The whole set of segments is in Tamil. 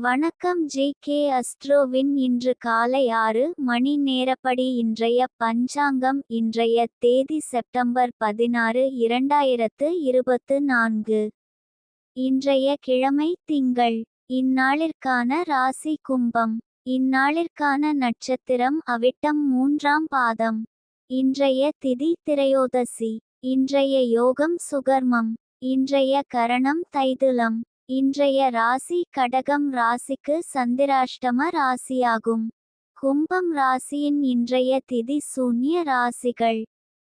வணக்கம் ஜே.கே. அஸ்ட்ரோவின் இன்று காலை 6 மணி நேரப்படி இன்றைய பஞ்சாங்கம். இன்றைய தேதி செப்டம்பர் 16, 2024. இன்றைய கிழமை திங்கள். இந்நாளிற்கான ராசி கும்பம். இந்நாளிற்கான நட்சத்திரம் அவிட்டம் 3ஆம் பாதம். இன்றைய திதி திரையோதசி. இன்றைய யோகம் சுகர்மம். இன்றைய கரணம் தைதுலம். இன்றைய ராசி கடகம் ராசிக்கு சந்திராஷ்டம ராசியாகும். கும்பம் ராசியின் இன்றைய திதி சூன்ய ராசிகள்: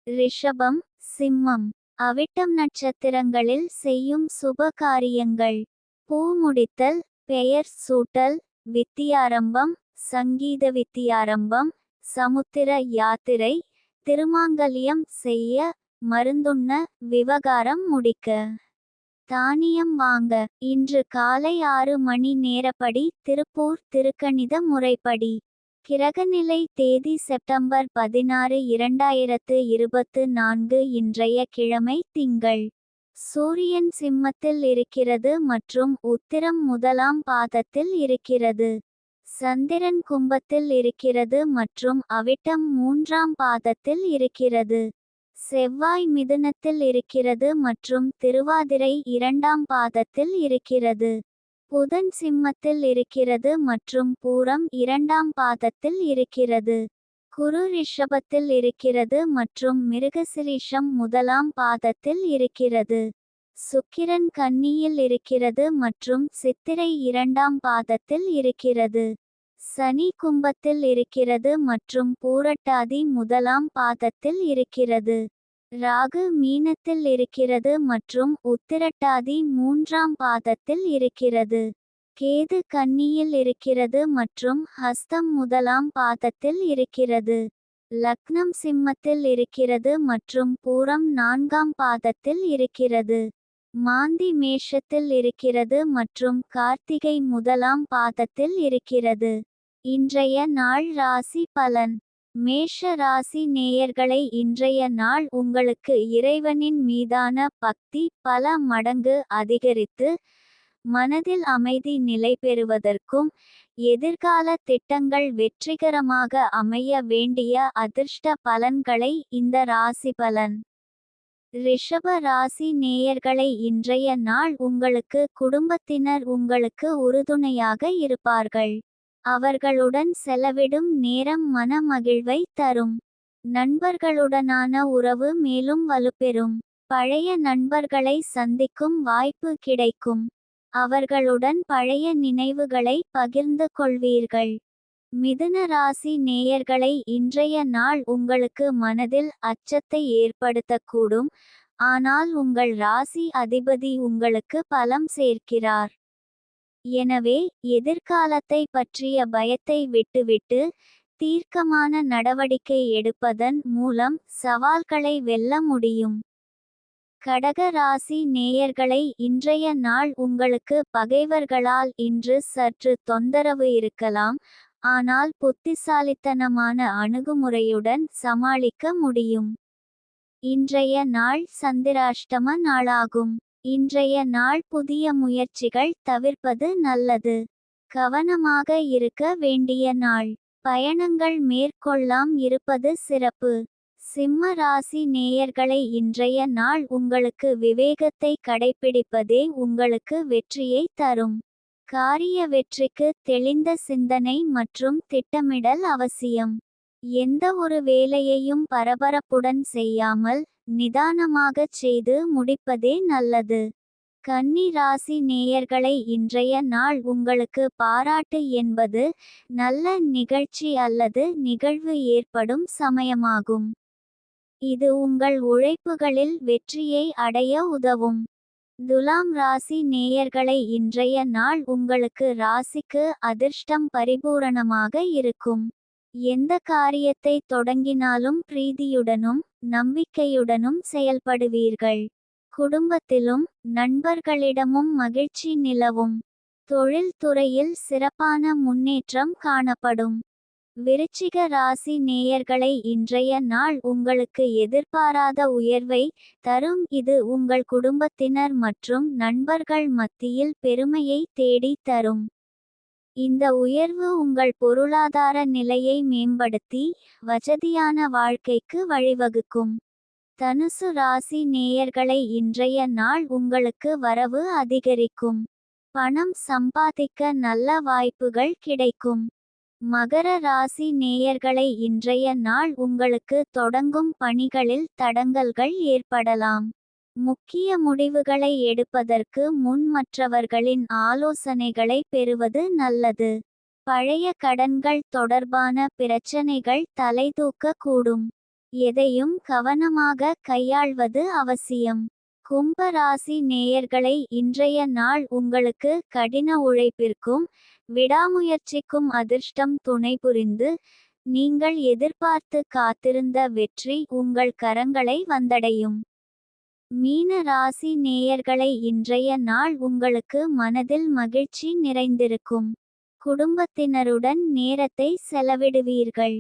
ரிஷபம், சிம்மம். அவிட்டம் நட்சத்திரங்களில் செய்யும் சுப காரியங்கள்: பூ முடித்தல், பெயர் சூட்டல், வித்தியாரம்பம், சங்கீத வித்தியாரம்பம், சமுத்திர யாத்திரை, திருமாங்கல்யம் செய்ய, மருந்துண்ண, விவகாரம் முடிக்க, தானியம் வாங்க. இன்று காலை 6 மணி நேரப்படி திருப்பூர் திருக்கணித முறைப்படி. கிரகநிலை தேதி செப்டம்பர் 16, 2024. இன்றைய கிழமை திங்கள். சூரியன் சிம்மத்தில் இருக்கிறது மற்றும் உத்திரம் 1ஆம் பாதத்தில் இருக்கிறது. சந்திரன் கும்பத்தில் இருக்கிறது மற்றும் அவிட்டம் 3ஆம் பாதத்தில் இருக்கிறது. செவ்வாய் மிதுனத்தில் இருக்கிறது மற்றும் திருவாதிரை 2ஆம் பாதத்தில் இருக்கிறது. புதன் சிம்மத்தில் இருக்கிறது மற்றும் பூரம் 2ஆம் பாதத்தில் இருக்கிறது. குரு ரிஷபத்தில் இருக்கிறது மற்றும் மிருகசிரீஷம் 1ஆம் பாதத்தில் இருக்கிறது. சுக்கிரன் கன்னியில் இருக்கிறது மற்றும் சித்திரை 2ஆம் பாதத்தில் இருக்கிறது. சனி கும்பத்தில் இருக்கிறது மற்றும் பூரட்டாதி 1ஆம் பாதத்தில் இருக்கிறது. ராகு மீனத்தில் இருக்கிறது மற்றும் உத்திரட்டாதி 3ஆம் பாதத்தில் இருக்கிறது. கேது கன்னியில் இருக்கிறது மற்றும் ஹஸ்தம் 1ஆம் பாதத்தில் இருக்கிறது. லக்னம் சிம்மத்தில் இருக்கிறது மற்றும் பூரம் 4ஆம் பாதத்தில் இருக்கிறது. மாந்தி மேஷத்தில் இருக்கிறது மற்றும் கார்த்திகை 1ஆம் பாதத்தில் இருக்கிறது. இன்றைய நாள் ராசி பலன். மேஷ ராசி நேயர்களை, இன்றைய நாள் உங்களுக்கு இறைவனின் மீதான பக்தி பல மடங்கு அதிகரித்து மனதில் அமைதி நிலை பெறுவதற்கும் எதிர்கால திட்டங்கள் வெற்றிகரமாக அமைய வேண்டிய அதிர்ஷ்ட பலன்களை இந்த ராசி பலன். ரிஷப ராசி நேயர்களை, இன்றைய நாள் உங்களுக்கு குடும்பத்தினர் உங்களுக்கு உறுதுணையாக இருப்பார்கள். அவர்களுடன் செலவிடும் நேரம் மன மகிழ்வை தரும். நண்பர்களுடனான உறவு மேலும் வலுப்பெறும். பழைய நண்பர்களை சந்திக்கும் வாய்ப்பு கிடைக்கும். அவர்களுடன் பழைய நினைவுகளை பகிர்ந்து கொள்வீர்கள். மிதுன ராசி நேயர்களை, இன்றைய நாள் உங்களுக்கு மனதில் அச்சத்தை ஏற்படுத்தக்கூடும். ஆனால் உங்கள் ராசி அதிபதி உங்களுக்கு பலம் சேர்க்கிறார். எனவே எதிர்காலத்தை பற்றிய பயத்தை விட்டுவிட்டு தீர்க்கமான நடவடிக்கை எடுப்பதன் மூலம் சவால்களை வெல்ல முடியும். கடக ராசி நேயர்களை, இன்றைய நாள் உங்களுக்கு பகைவர்களால் இன்று சற்று தொந்தரவு இருக்கலாம். ஆனால் புத்திசாலித்தனமான அணுகுமுறையுடன் சமாளிக்க முடியும். இன்றைய நாள் சந்திராஷ்டம நாளாகும். இன்றைய நாள் புதிய முயற்சிகள் தவிர்ப்பது நல்லது. கவனமாக இருக்க வேண்டிய நாள். பயணங்கள் மேற்கொள்ளாம் இருப்பது சிறப்பு. சிம்ம ராசி நேயர்களை, இன்றைய நாள் உங்களுக்கு விவேகத்தை கடைப்பிடிப்பதே உங்களுக்கு வெற்றியை தரும். காரிய வெற்றிக்கு தெளிந்த சிந்தனை மற்றும் திட்டமிடல் அவசியம். எந்த ஒரு வேலையையும் பரபரப்புடன் செய்யாமல் நிதானமாகச் செய்து முடிப்பதே நல்லது. கன்னி ராசி நேயர்களை, இன்றைய நாள் உங்களுக்கு பாராட்டு என்பது நல்ல நிகழ்ச்சி அல்லது நிகழ்வு ஏற்படும் சமயமாகும். இது உங்கள் உழைப்புகளில் வெற்றியை அடைய உதவும். துலாம் ராசி நேயர்களை, இன்றைய நாள் உங்களுக்கு ராசிக்கு அதிர்ஷ்டம் பரிபூரணமாக இருக்கும். எந்த காரியத்தை தொடங்கினாலும் பிரீதியுடனும் நம்பிக்கையுடனும் செயல்படுவீர்கள். குடும்பத்திலும் நண்பர்களிடமும் மகிழ்ச்சி நிலவும். தொழில் துறையில் சிறப்பான முன்னேற்றம் காணப்படும். விருச்சிக ராசி நேயர்களை, இன்றைய நாள் உங்களுக்கு எதிர்பாராத உயர்வை தரும். இது உங்கள் குடும்பத்தினர் மற்றும் நண்பர்கள் மத்தியில் பெருமையை தேடி தரும். இந்த உயர்வு உங்கள் பொருளாதார நிலையை மேம்படுத்தி வசதியான வாழ்க்கைக்கு வழிவகுக்கும். தனுசு ராசி நேயர்களை இன்றைய நாள் உங்களுக்கு வரவு அதிகரிக்கும். பணம் சம்பாதிக்க நல்ல வாய்ப்புகள் கிடைக்கும். மகர ராசி நேயர்களை இன்றைய நாள் உங்களுக்கு தொடங்கும் பணிகளில் தடங்கல்கள் ஏற்படலாம். முக்கிய முடிவுகளை எடுப்பதற்கு முன் மற்றவர்களின் ஆலோசனைகளை பெறுவது நல்லது. பழைய கடன்கள் தொடர்பான பிரச்சனைகள் தலைதூக்க கூடும். எதையும் கவனமாக கையாள்வது அவசியம். கும்ப ராசி நேயர்களை இன்றைய நாள் உங்களுக்கு கடின உழைப்பிற்கும் விடாமுயற்சிக்கும் அதிர்ஷ்டம் துணை புரிந்து நீங்கள் எதிர்பார்த்து காத்திருந்த வெற்றி உங்கள் கரங்களை வந்தடையும். மீன ராசி நேயர்களை இன்றைய நாள் உங்களுக்கு மனதில் மகிழ்ச்சி நிறைந்திருக்கும். குடும்பத்தினருடன் நேரத்தை செலவிடுவீர்கள்.